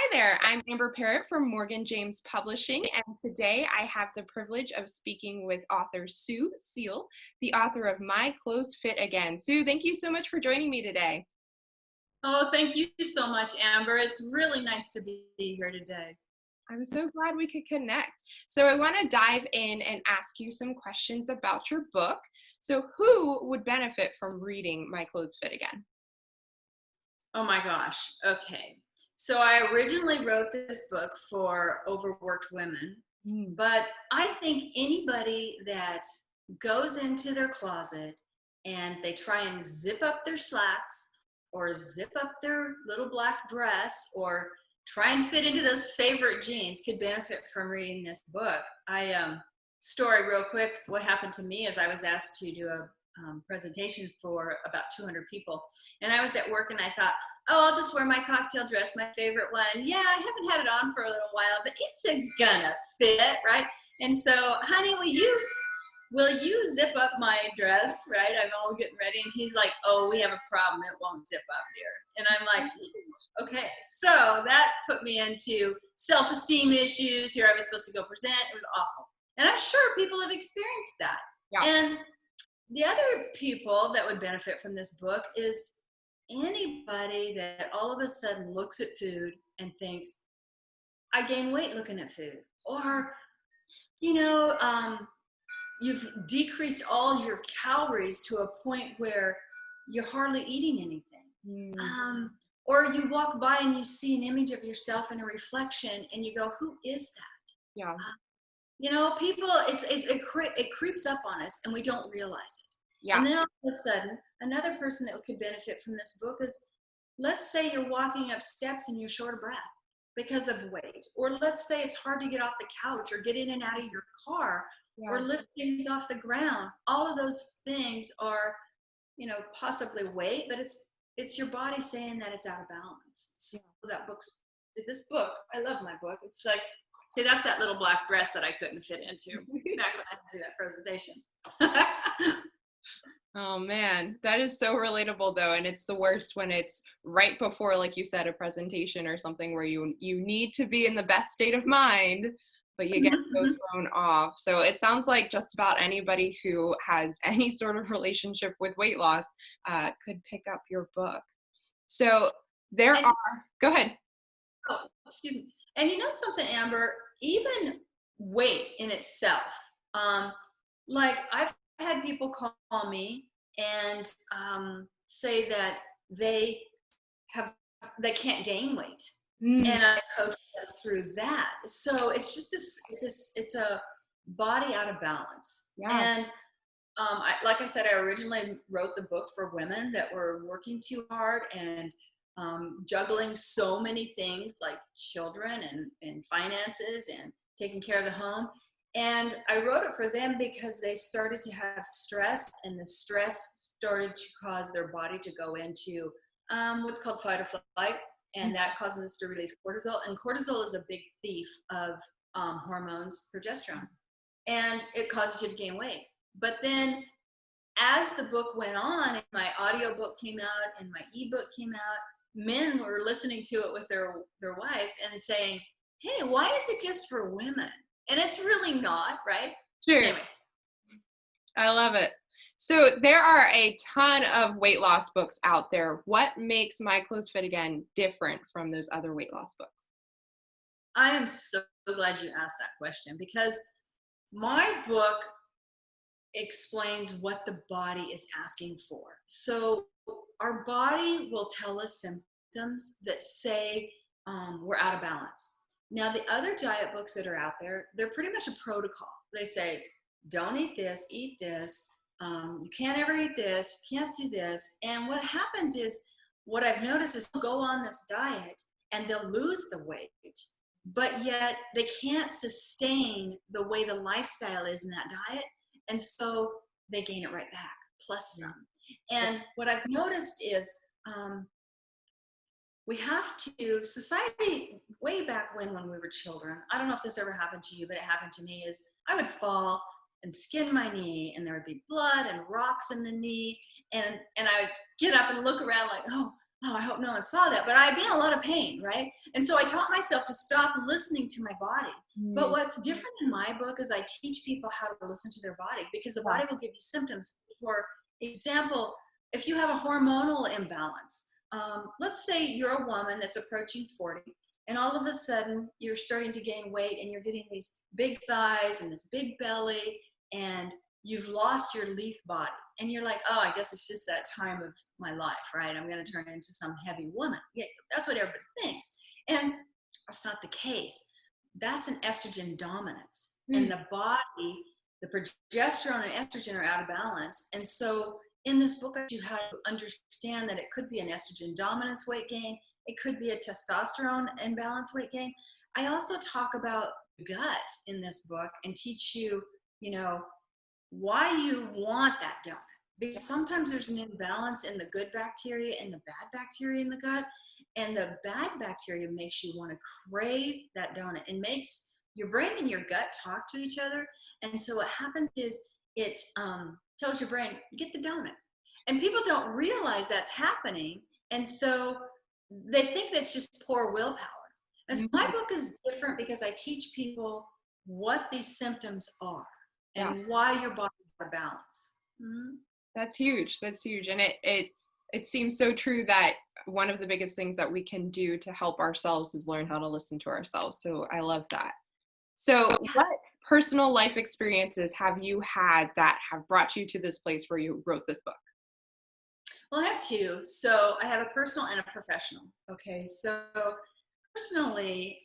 Hi there, I'm Amber Parrott from Morgan James Publishing, and today I have the privilege of speaking with author Sue Seal, the author of My Clothes Fit Again. Sue, thank you so much for joining me today. Oh, thank you so much, Amber. It's really nice to be here today. I'm so glad we could connect. So I want to dive in and ask you some questions about your book. So who would benefit from reading My Clothes Fit Again? Oh my gosh. Okay. So I originally wrote this book for overworked women, Mm. but I think anybody that goes into their closet and they try and zip up their slacks or zip up their little black dress or try and fit into those favorite jeans could benefit from reading this book. Story real quick. What happened to me is I was asked to do a presentation for about 200 people. And I was at work and I thought, oh, I'll just wear my cocktail dress, my favorite one. Yeah, I haven't had it on for a little while, but it's gonna fit, right? And so, honey, will you zip up my dress, right? I'm all getting ready. And he's like, oh, we have a problem. It won't zip up, dear. And I'm like, okay. So that put me into self-esteem issues. Here I was supposed to go present. It was awful. And I'm sure people have experienced that. Yeah. And the other people that would benefit from this book is anybody that all of a sudden looks at food and thinks, I gain weight looking at food. Or, you know, you've decreased all your calories to a point where you're hardly eating anything. Mm. Or you walk by and you see an image of yourself in a reflection and you go, who is that? Yeah. People, it creeps up on us and we don't realize it. Yeah. And then all of a sudden, another person that could benefit from this book is, let's say you're walking up steps and you're short of breath because of weight. Or let's say it's hard to get off the couch or get in and out of your car or lift things off the ground. All of those things are, possibly weight, but it's your body saying that it's out of balance. So this book, I love my book. It's like, see, that's that little black dress that I couldn't fit into back when I had to do that presentation. Oh man, that is so relatable though, and it's the worst when it's right before, like you said, a presentation or something where you need to be in the best state of mind, but you get so thrown off. So it sounds like just about anybody who has any sort of relationship with weight loss could pick up your book. So go ahead. Oh, excuse me. And you know something, Amber, even weight in itself, like I've had people call me and say that they can't gain weight, Mm. and I coach them through that. So it's just it's a body out of balance. Yeah. And like I said, I originally wrote the book for women that were working too hard and juggling so many things like children and finances and taking care of the home. And I wrote it for them because they started to have stress, and the stress started to cause their body to go into what's called fight or flight, and that causes us to release cortisol. And cortisol is a big thief of hormones, progesterone, and it causes you to gain weight. But then as the book went on and my audio book came out and my ebook came out, men were listening to it with their wives and saying, hey, why is it just for women? And it's really not, right? Sure. Anyway. I love it. So there are a ton of weight loss books out there. What makes My Clothes Fit Again different from those other weight loss books? I am so glad you asked that question, because my book explains what the body is asking for. So our body will tell us symptoms that say we're out of balance. Now, the other diet books that are out there, they're pretty much a protocol. They say, don't eat this, eat this. You can't ever eat this, you can't do this. And what happens is, what I've noticed is they'll go on this diet and they'll lose the weight, but yet they can't sustain the way the lifestyle is in that diet. And so they gain it right back, plus some. And what I've noticed is we have to, society, way back when we were children, I don't know if this ever happened to you, but it happened to me, is I would fall and skin my knee and there would be blood and rocks in the knee. And I would get up and look around like, oh, I hope no one saw that, but I'd be in a lot of pain, right? And so I taught myself to stop listening to my body. But what's different in my book is I teach people how to listen to their body, because the body will give you symptoms. For example, if you have a hormonal imbalance, let's say you're a woman that's approaching 40, and all of a sudden you're starting to gain weight and you're getting these big thighs and this big belly, and you've lost your leaf body. And you're like, oh, I guess it's just that time of my life, right? I'm going to turn into some heavy woman. Yeah, that's what everybody thinks. And that's not the case. That's an estrogen dominance. And the body, the progesterone and estrogen are out of balance. And so in this book, you have to understand that it could be an estrogen dominance weight gain. It could be a testosterone imbalance weight gain. I also talk about gut in this book and teach you, you know, why you want that donut. Because sometimes there's an imbalance in the good bacteria and the bad bacteria in the gut. And the bad bacteria makes you want to crave that donut. It makes your brain and your gut talk to each other. And so what happens is it tells your brain, get the donut. And people don't realize that's happening. And so they think that's just poor willpower. And so my book is different because I teach people what these symptoms are and why your body's out of balance. That's huge. That's huge. And it seems so true that one of the biggest things that we can do to help ourselves is learn how to listen to ourselves. So I love that. So what personal life experiences have you had that have brought you to this place where you wrote this book? Well, I have two. So I have a personal and a professional. Okay. So personally,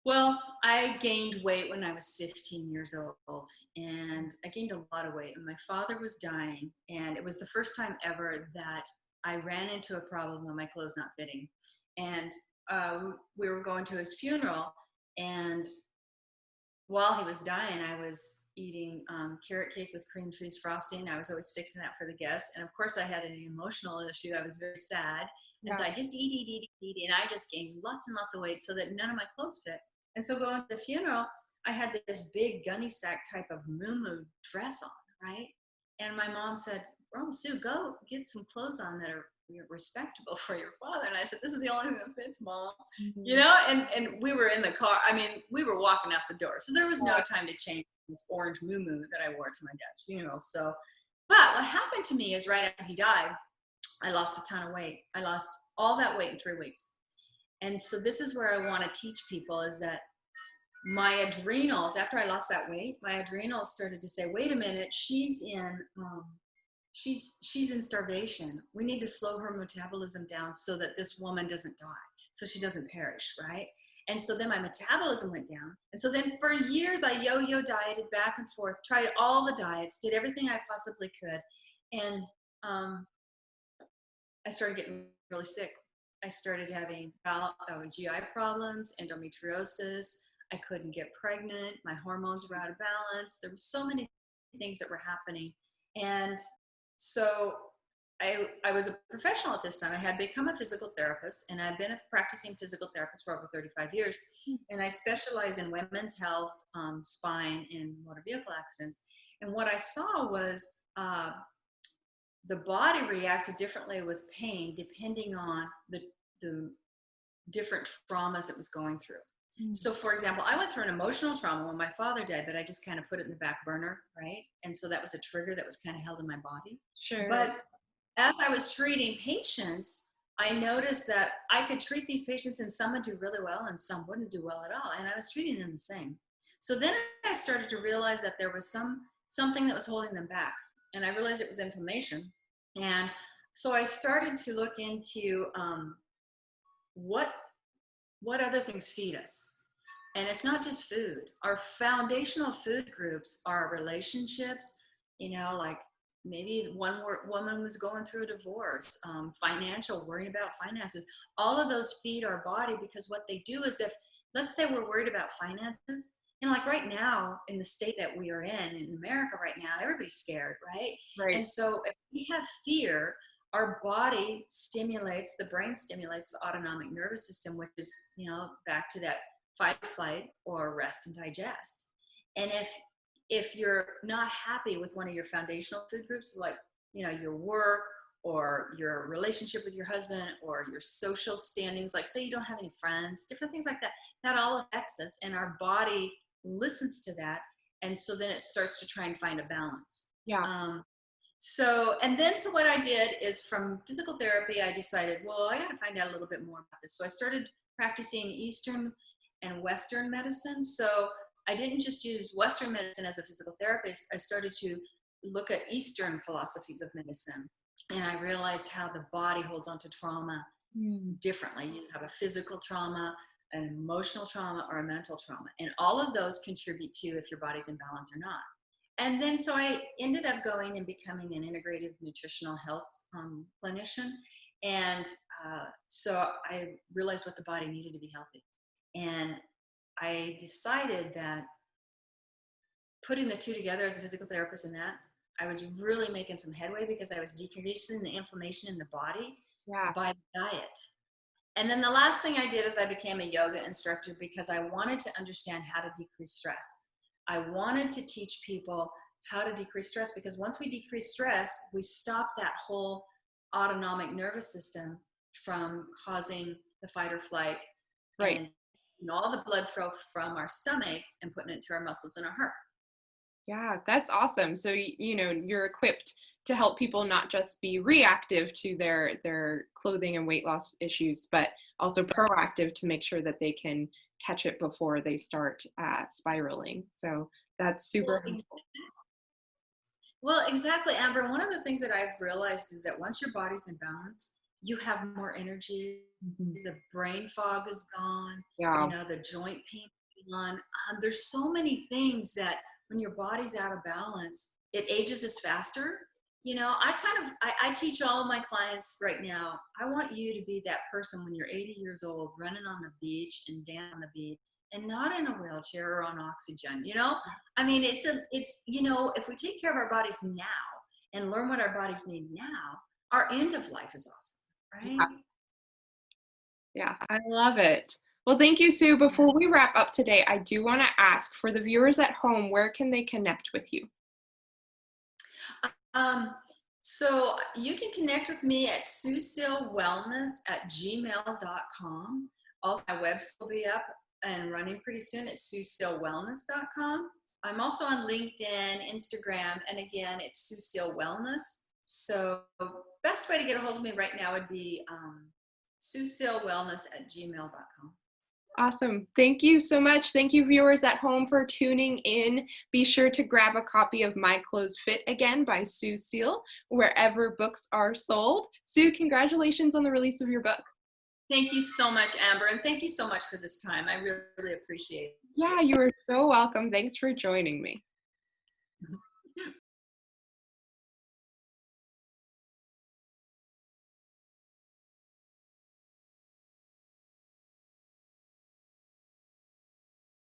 well, I gained weight when I was 15 years old, and I gained a lot of weight, and my father was dying, and it was the first time ever that I ran into a problem with my clothes not fitting. And we were going to his funeral, and while he was dying, I was eating carrot cake with cream cheese frosting. I was always fixing that for the guests. And of course, I had an emotional issue. I was very sad. And so I just eat. And I just gained lots and lots of weight so that none of my clothes fit. And so going to the funeral, I had this big gunny sack type of muumuu dress on, right? And my mom said, "Oh, Sue, go get some clothes on that are respectable for your father." And I said, "This is the only thing that fits, Mom." You know, and we were in the car. I mean, we were walking out the door. So there was no time to change this orange muumuu that I wore to my dad's funeral. So, but what happened to me is right after he died, I lost a ton of weight. I lost all that weight in 3 weeks. And so this is where I want to teach people is that my adrenals, after I lost that weight, my adrenals started to say, wait a minute, she's in starvation. We need to slow her metabolism down so that this woman doesn't die, so she doesn't perish, right? And so then my metabolism went down. And so then for years, I yo-yo dieted back and forth, tried all the diets, did everything I possibly could. And I started getting really sick. I started having GI problems, endometriosis. I couldn't get pregnant. My hormones were out of balance. There were so many things that were happening. And so I was a professional at this time. I had become a physical therapist, and I've been a practicing physical therapist for over 35 years. And I specialize in women's health, spine, and motor vehicle accidents. And what I saw was the body reacted differently with pain depending on the different traumas it was going through. So for example, I went through an emotional trauma when my father died, but I just kind of put it in the back burner, right? And so that was a trigger that was kind of held in my body. Sure. But as I was treating patients, I noticed that I could treat these patients and some would do really well and some wouldn't do well at all. And I was treating them the same. So then I started to realize that there was something that was holding them back. And I realized it was inflammation. And so I started to look into what other things feed us. And it's not just food. Our foundational food groups are relationships, you know, like maybe one woman was going through a divorce, financial, worrying about finances. All of those feed our body, because what they do is if, let's say we're worried about finances, and like right now in the state that we are in America right now, everybody's scared, right? Right. And so if we have fear, our body stimulates, the brain stimulates the autonomic nervous system, which is, you know, back to that fight, flight, or rest and digest. And if you're not happy with one of your foundational food groups, like, you know, your work or your relationship with your husband, or your social standings, like say you don't have any friends, different things like that. That all affects us, and our body listens to that. And so then it starts to try and find a balance. Yeah. So what I did is, from physical therapy, I decided, well, I got to find out a little bit more about this. So I started practicing Eastern and Western medicine. So I didn't just use Western medicine as a physical therapist. I started to look at Eastern philosophies of medicine. And I realized how the body holds on to trauma differently. You have a physical trauma, an emotional trauma, or a mental trauma. And all of those contribute to if your body's in balance or not. And then so I ended up going and becoming an integrative nutritional health clinician. And so I realized what the body needed to be healthy. And I decided that putting the two together as a physical therapist and that, I was really making some headway because I was decreasing the inflammation in the body by diet. And then the last thing I did is I became a yoga instructor because I wanted to understand how to decrease stress. I wanted to teach people how to decrease stress, because once we decrease stress, we stop that whole autonomic nervous system from causing the fight or flight, and all the blood flow from our stomach and putting it to our muscles and our heart. Yeah, that's awesome. So, you're equipped to help people not just be reactive to their clothing and weight loss issues, but also proactive to make sure that they can catch it before they start spiraling. So that's super helpful. Well, exactly, Amber. One of the things that I've realized is that once your body's in balance, you have more energy. The brain fog is gone. Yeah. The joint pain is gone. There's so many things that when your body's out of balance, it ages us faster. I teach all of my clients right now, I want you to be that person when you're 80 years old, running on the beach and down on the beach, and not in a wheelchair or on oxygen. I mean, it's if we take care of our bodies now and learn what our bodies need now, our end of life is awesome, right? Yeah, I love it. Well, thank you, Sue. Before we wrap up today, I do want to ask, for the viewers at home, where can they connect with you? So you can connect with me at suesilwellness@gmail.com. Also, my website will be up and running pretty soon at suesilwellness.com. I'm also on LinkedIn, Instagram, and again, it's Sue Sil Wellness. So best way to get a hold of me right now would be suesilwellness@gmail.com. Awesome. Thank you so much. Thank you, viewers at home, for tuning in. Be sure to grab a copy of My Clothes Fit Again by Sue Sil, wherever books are sold. Sue, congratulations on the release of your book. Thank you so much, Amber, and thank you so much for this time. I really, really appreciate it. Yeah, you are so welcome. Thanks for joining me.